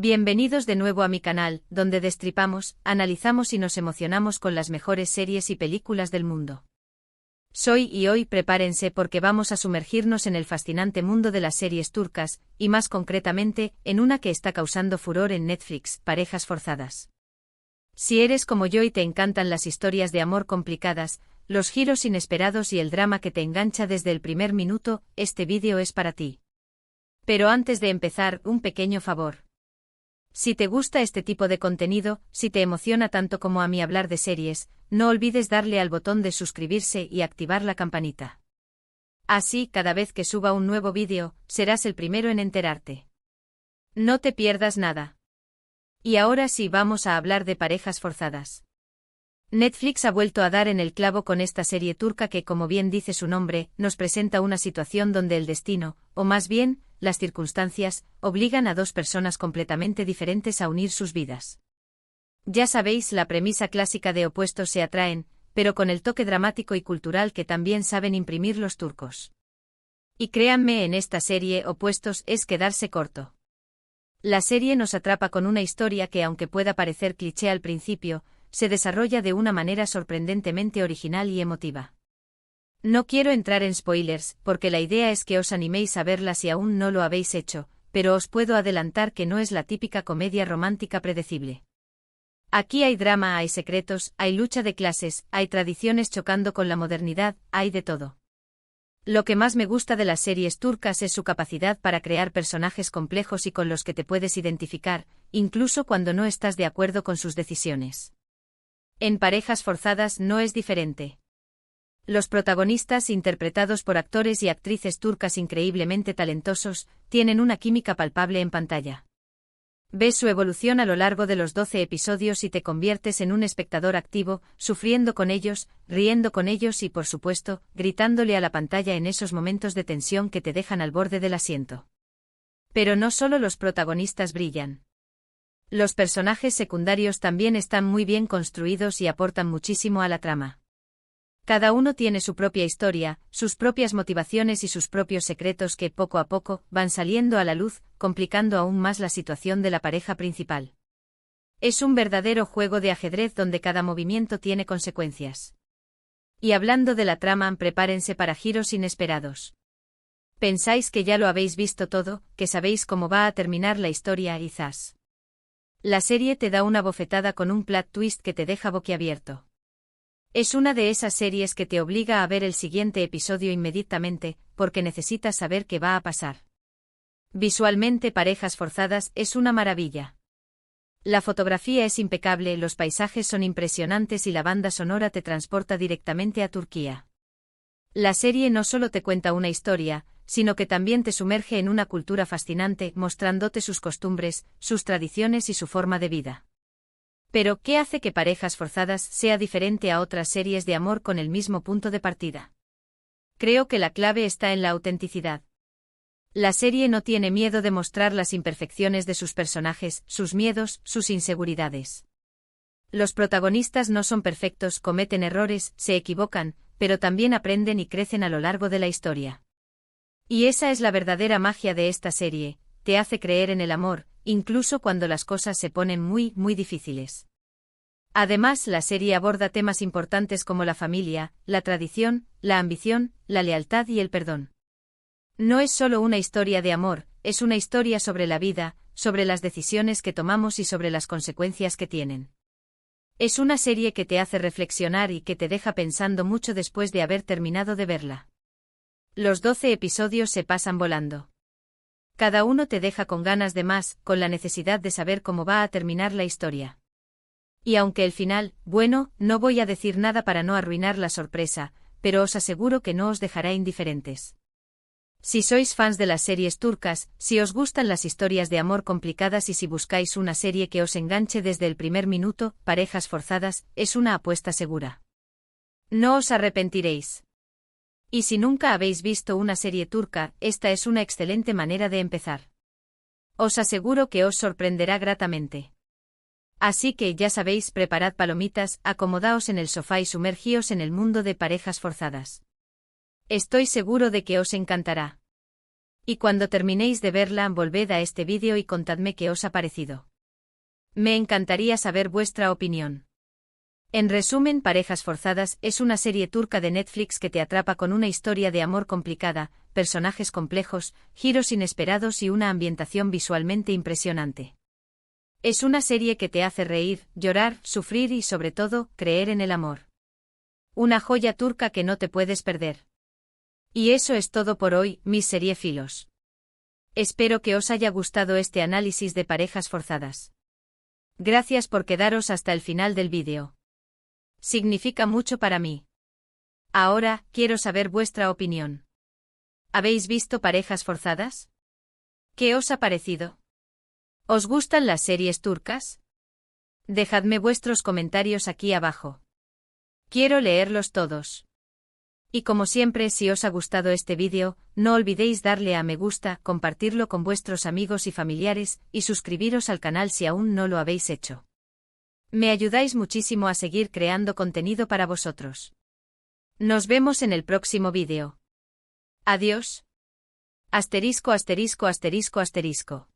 Bienvenidos de nuevo a mi canal, donde destripamos, analizamos y nos emocionamos con las mejores series y películas del mundo. Y hoy prepárense porque vamos a sumergirnos en el fascinante mundo de las series turcas, y más concretamente, en una que está causando furor en Netflix, Parejas Forzadas. Si eres como yo y te encantan las historias de amor complicadas, los giros inesperados y el drama que te engancha desde el primer minuto, este vídeo es para ti. Pero antes de empezar, un pequeño favor. Si te gusta este tipo de contenido, si te emociona tanto como a mí hablar de series, no olvides darle al botón de suscribirse y activar la campanita. Así, cada vez que suba un nuevo vídeo, serás el primero en enterarte. No te pierdas nada. Y ahora sí vamos a hablar de Parejas Forzadas. Netflix ha vuelto a dar en el clavo con esta serie turca que, como bien dice su nombre, nos presenta una situación donde el destino, o más bien, las circunstancias, obligan a dos personas completamente diferentes a unir sus vidas. Ya sabéis la premisa clásica de opuestos se atraen, pero con el toque dramático y cultural que también saben imprimir los turcos. Y créanme, en esta serie, Opuestos es quedarse corto. La serie nos atrapa con una historia que, aunque pueda parecer cliché al principio, se desarrolla de una manera sorprendentemente original y emotiva. No quiero entrar en spoilers, porque la idea es que os animéis a verla si aún no lo habéis hecho, pero os puedo adelantar que no es la típica comedia romántica predecible. Aquí hay drama, hay secretos, hay lucha de clases, hay tradiciones chocando con la modernidad, hay de todo. Lo que más me gusta de las series turcas es su capacidad para crear personajes complejos y con los que te puedes identificar, incluso cuando no estás de acuerdo con sus decisiones. En Parejas Forzadas no es diferente. Los protagonistas, interpretados por actores y actrices turcas increíblemente talentosos, tienen una química palpable en pantalla. Ves su evolución a lo largo de los 12 episodios y te conviertes en un espectador activo, sufriendo con ellos, riendo con ellos y, por supuesto, gritándole a la pantalla en esos momentos de tensión que te dejan al borde del asiento. Pero no solo los protagonistas brillan. Los personajes secundarios también están muy bien construidos y aportan muchísimo a la trama. Cada uno tiene su propia historia, sus propias motivaciones y sus propios secretos que, poco a poco, van saliendo a la luz, complicando aún más la situación de la pareja principal. Es un verdadero juego de ajedrez donde cada movimiento tiene consecuencias. Y hablando de la trama, prepárense para giros inesperados. Pensáis que ya lo habéis visto todo, que sabéis cómo va a terminar la historia y ¡zas! La serie te da una bofetada con un plot twist que te deja boquiabierto. Es una de esas series que te obliga a ver el siguiente episodio inmediatamente, porque necesitas saber qué va a pasar. Visualmente, Parejas Forzadas es una maravilla. La fotografía es impecable, los paisajes son impresionantes y la banda sonora te transporta directamente a Turquía. La serie no solo te cuenta una historia, sino que también te sumerge en una cultura fascinante, mostrándote sus costumbres, sus tradiciones y su forma de vida. Pero, ¿qué hace que Parejas Forzadas sea diferente a otras series de amor con el mismo punto de partida? Creo que la clave está en la autenticidad. La serie no tiene miedo de mostrar las imperfecciones de sus personajes, sus miedos, sus inseguridades. Los protagonistas no son perfectos, cometen errores, se equivocan, pero también aprenden y crecen a lo largo de la historia. Y esa es la verdadera magia de esta serie, te hace creer en el amor, incluso cuando las cosas se ponen muy, muy difíciles. Además, la serie aborda temas importantes como la familia, la tradición, la ambición, la lealtad y el perdón. No es solo una historia de amor, es una historia sobre la vida, sobre las decisiones que tomamos y sobre las consecuencias que tienen. Es una serie que te hace reflexionar y que te deja pensando mucho después de haber terminado de verla. Los 12 episodios se pasan volando. Cada uno te deja con ganas de más, con la necesidad de saber cómo va a terminar la historia. Y aunque el final, bueno, no voy a decir nada para no arruinar la sorpresa, pero os aseguro que no os dejará indiferentes. Si sois fans de las series turcas, si os gustan las historias de amor complicadas y si buscáis una serie que os enganche desde el primer minuto, Parejas Forzadas es una apuesta segura. No os arrepentiréis. Y si nunca habéis visto una serie turca, esta es una excelente manera de empezar. Os aseguro que os sorprenderá gratamente. Así que ya sabéis, preparad palomitas, acomodaos en el sofá y sumergíos en el mundo de Parejas Forzadas. Estoy seguro de que os encantará. Y cuando terminéis de verla, volved a este vídeo y contadme qué os ha parecido. Me encantaría saber vuestra opinión. En resumen, Parejas Forzadas es una serie turca de Netflix que te atrapa con una historia de amor complicada, personajes complejos, giros inesperados y una ambientación visualmente impresionante. Es una serie que te hace reír, llorar, sufrir y sobre todo, creer en el amor. Una joya turca que no te puedes perder. Y eso es todo por hoy, mis seriefilos. Espero que os haya gustado este análisis de Parejas Forzadas. Gracias por quedaros hasta el final del vídeo. Significa mucho para mí. Ahora, quiero saber vuestra opinión. ¿Habéis visto Parejas Forzadas? ¿Qué os ha parecido? ¿Os gustan las series turcas? Dejadme vuestros comentarios aquí abajo. Quiero leerlos todos. Y como siempre, si os ha gustado este vídeo, no olvidéis darle a me gusta, compartirlo con vuestros amigos y familiares, y suscribiros al canal si aún no lo habéis hecho. Me ayudáis muchísimo a seguir creando contenido para vosotros. Nos vemos en el próximo vídeo. Adiós. Asterisco, asterisco, asterisco, asterisco.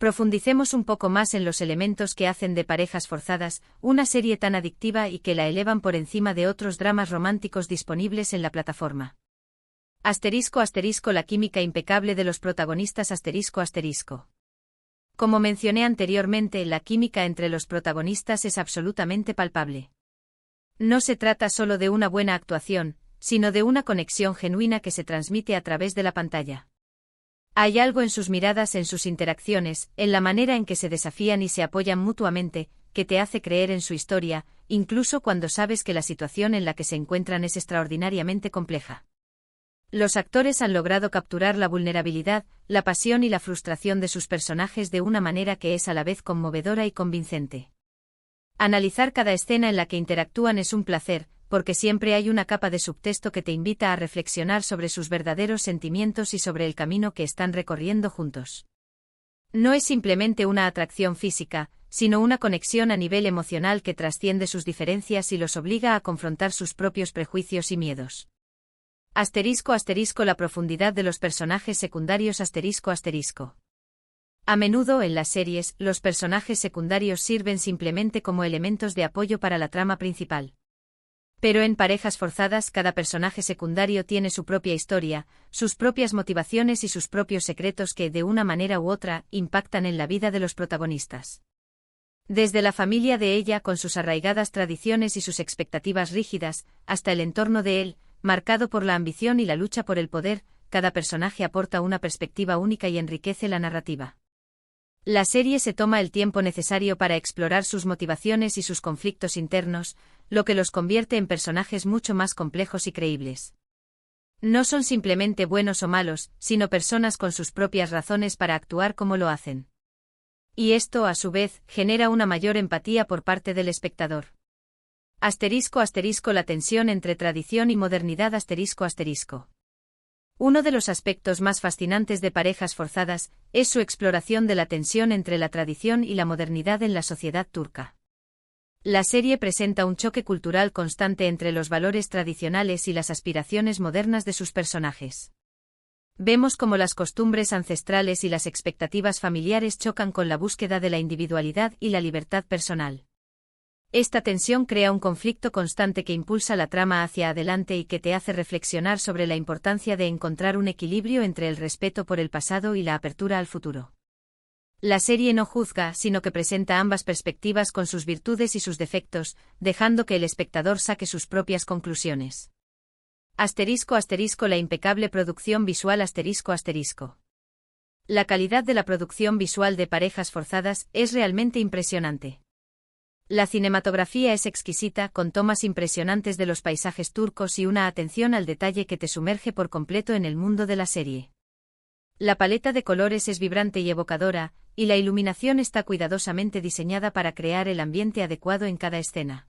Profundicemos un poco más en los elementos que hacen de Parejas Forzadas una serie tan adictiva y que la elevan por encima de otros dramas románticos disponibles en la plataforma. Asterisco, asterisco, la química impecable de los protagonistas, asterisco, asterisco. Como mencioné anteriormente, la química entre los protagonistas es absolutamente palpable. No se trata solo de una buena actuación, sino de una conexión genuina que se transmite a través de la pantalla. Hay algo en sus miradas, en sus interacciones, en la manera en que se desafían y se apoyan mutuamente, que te hace creer en su historia, incluso cuando sabes que la situación en la que se encuentran es extraordinariamente compleja. Los actores han logrado capturar la vulnerabilidad, la pasión y la frustración de sus personajes de una manera que es a la vez conmovedora y convincente. Analizar cada escena en la que interactúan es un placer, porque siempre hay una capa de subtexto que te invita a reflexionar sobre sus verdaderos sentimientos y sobre el camino que están recorriendo juntos. No es simplemente una atracción física, sino una conexión a nivel emocional que trasciende sus diferencias y los obliga a confrontar sus propios prejuicios y miedos. Asterisco, asterisco, la profundidad de los personajes secundarios, asterisco, asterisco. A menudo en las series, los personajes secundarios sirven simplemente como elementos de apoyo para la trama principal. Pero en Parejas Forzadas cada personaje secundario tiene su propia historia, sus propias motivaciones y sus propios secretos que, de una manera u otra, impactan en la vida de los protagonistas. Desde la familia de ella con sus arraigadas tradiciones y sus expectativas rígidas, hasta el entorno de él, marcado por la ambición y la lucha por el poder, cada personaje aporta una perspectiva única y enriquece la narrativa. La serie se toma el tiempo necesario para explorar sus motivaciones y sus conflictos internos, lo que los convierte en personajes mucho más complejos y creíbles. No son simplemente buenos o malos, sino personas con sus propias razones para actuar como lo hacen. Y esto, a su vez, genera una mayor empatía por parte del espectador. Asterisco, asterisco, la tensión entre tradición y modernidad, asterisco, asterisco. Uno de los aspectos más fascinantes de Parejas Forzadas es su exploración de la tensión entre la tradición y la modernidad en la sociedad turca. La serie presenta un choque cultural constante entre los valores tradicionales y las aspiraciones modernas de sus personajes. Vemos cómo las costumbres ancestrales y las expectativas familiares chocan con la búsqueda de la individualidad y la libertad personal. Esta tensión crea un conflicto constante que impulsa la trama hacia adelante y que te hace reflexionar sobre la importancia de encontrar un equilibrio entre el respeto por el pasado y la apertura al futuro. La serie no juzga, sino que presenta ambas perspectivas con sus virtudes y sus defectos, dejando que el espectador saque sus propias conclusiones. Asterisco, asterisco, la impecable producción visual, asterisco, asterisco. La calidad de la producción visual de Parejas Forzadas es realmente impresionante. La cinematografía es exquisita, con tomas impresionantes de los paisajes turcos y una atención al detalle que te sumerge por completo en el mundo de la serie. La paleta de colores es vibrante y evocadora, y la iluminación está cuidadosamente diseñada para crear el ambiente adecuado en cada escena.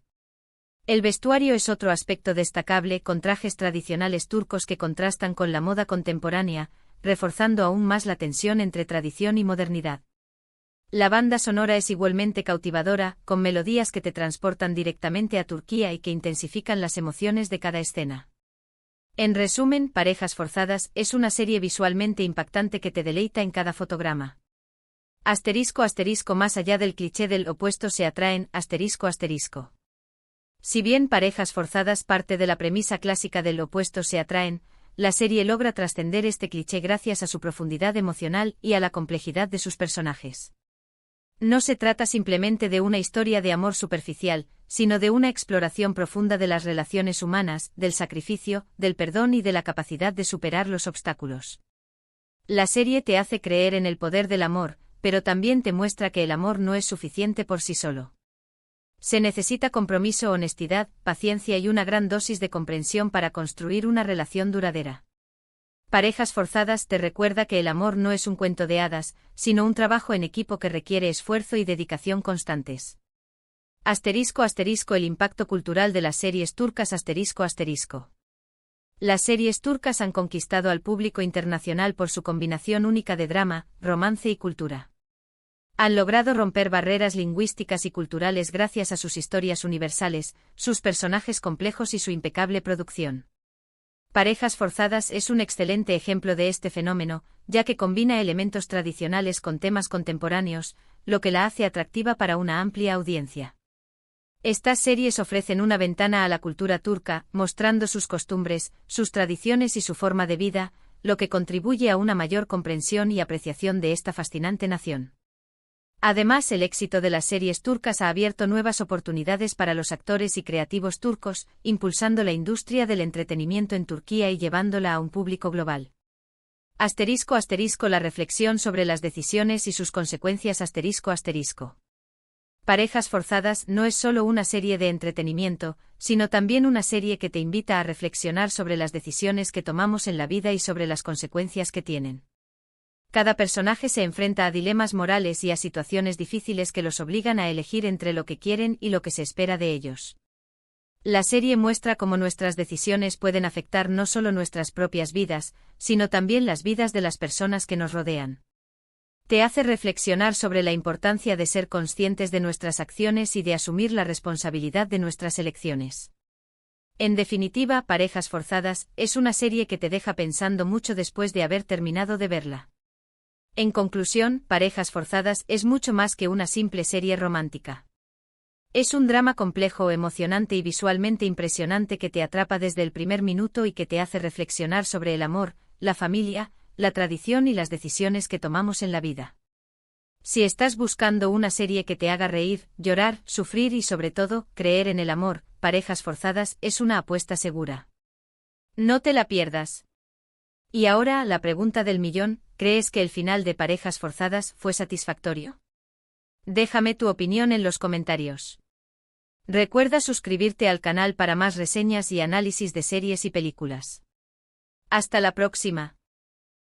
El vestuario es otro aspecto destacable, con trajes tradicionales turcos que contrastan con la moda contemporánea, reforzando aún más la tensión entre tradición y modernidad. La banda sonora es igualmente cautivadora, con melodías que te transportan directamente a Turquía y que intensifican las emociones de cada escena. En resumen, Parejas forzadas es una serie visualmente impactante que te deleita en cada fotograma. Asterisco asterisco más allá del cliché del opuesto se atraen, asterisco asterisco. Si bien Parejas forzadas parte de la premisa clásica del opuesto se atraen, la serie logra trascender este cliché gracias a su profundidad emocional y a la complejidad de sus personajes. No se trata simplemente de una historia de amor superficial, sino de una exploración profunda de las relaciones humanas, del sacrificio, del perdón y de la capacidad de superar los obstáculos. La serie te hace creer en el poder del amor, pero también te muestra que el amor no es suficiente por sí solo. Se necesita compromiso, honestidad, paciencia y una gran dosis de comprensión para construir una relación duradera. Parejas forzadas te recuerda que el amor no es un cuento de hadas, sino un trabajo en equipo que requiere esfuerzo y dedicación constantes. Asterisco asterisco el impacto cultural de las series turcas asterisco asterisco. Las series turcas han conquistado al público internacional por su combinación única de drama, romance y cultura. Han logrado romper barreras lingüísticas y culturales gracias a sus historias universales, sus personajes complejos y su impecable producción. Parejas forzadas es un excelente ejemplo de este fenómeno, ya que combina elementos tradicionales con temas contemporáneos, lo que la hace atractiva para una amplia audiencia. Estas series ofrecen una ventana a la cultura turca, mostrando sus costumbres, sus tradiciones y su forma de vida, lo que contribuye a una mayor comprensión y apreciación de esta fascinante nación. Además, el éxito de las series turcas ha abierto nuevas oportunidades para los actores y creativos turcos, impulsando la industria del entretenimiento en Turquía y llevándola a un público global. Asterisco asterisco la reflexión sobre las decisiones y sus consecuencias asterisco asterisco. Parejas forzadas no es solo una serie de entretenimiento, sino también una serie que te invita a reflexionar sobre las decisiones que tomamos en la vida y sobre las consecuencias que tienen. Cada personaje se enfrenta a dilemas morales y a situaciones difíciles que los obligan a elegir entre lo que quieren y lo que se espera de ellos. La serie muestra cómo nuestras decisiones pueden afectar no solo nuestras propias vidas, sino también las vidas de las personas que nos rodean. Te hace reflexionar sobre la importancia de ser conscientes de nuestras acciones y de asumir la responsabilidad de nuestras elecciones. En definitiva, Parejas forzadas es una serie que te deja pensando mucho después de haber terminado de verla. En conclusión, Parejas forzadas es mucho más que una simple serie romántica. Es un drama complejo, emocionante y visualmente impresionante que te atrapa desde el primer minuto y que te hace reflexionar sobre el amor, la familia, la tradición y las decisiones que tomamos en la vida. Si estás buscando una serie que te haga reír, llorar, sufrir y sobre todo, creer en el amor, Parejas forzadas es una apuesta segura. No te la pierdas. Y ahora, la pregunta del millón, ¿crees que el final de Parejas forzadas fue satisfactorio? Déjame tu opinión en los comentarios. Recuerda suscribirte al canal para más reseñas y análisis de series y películas. Hasta la próxima.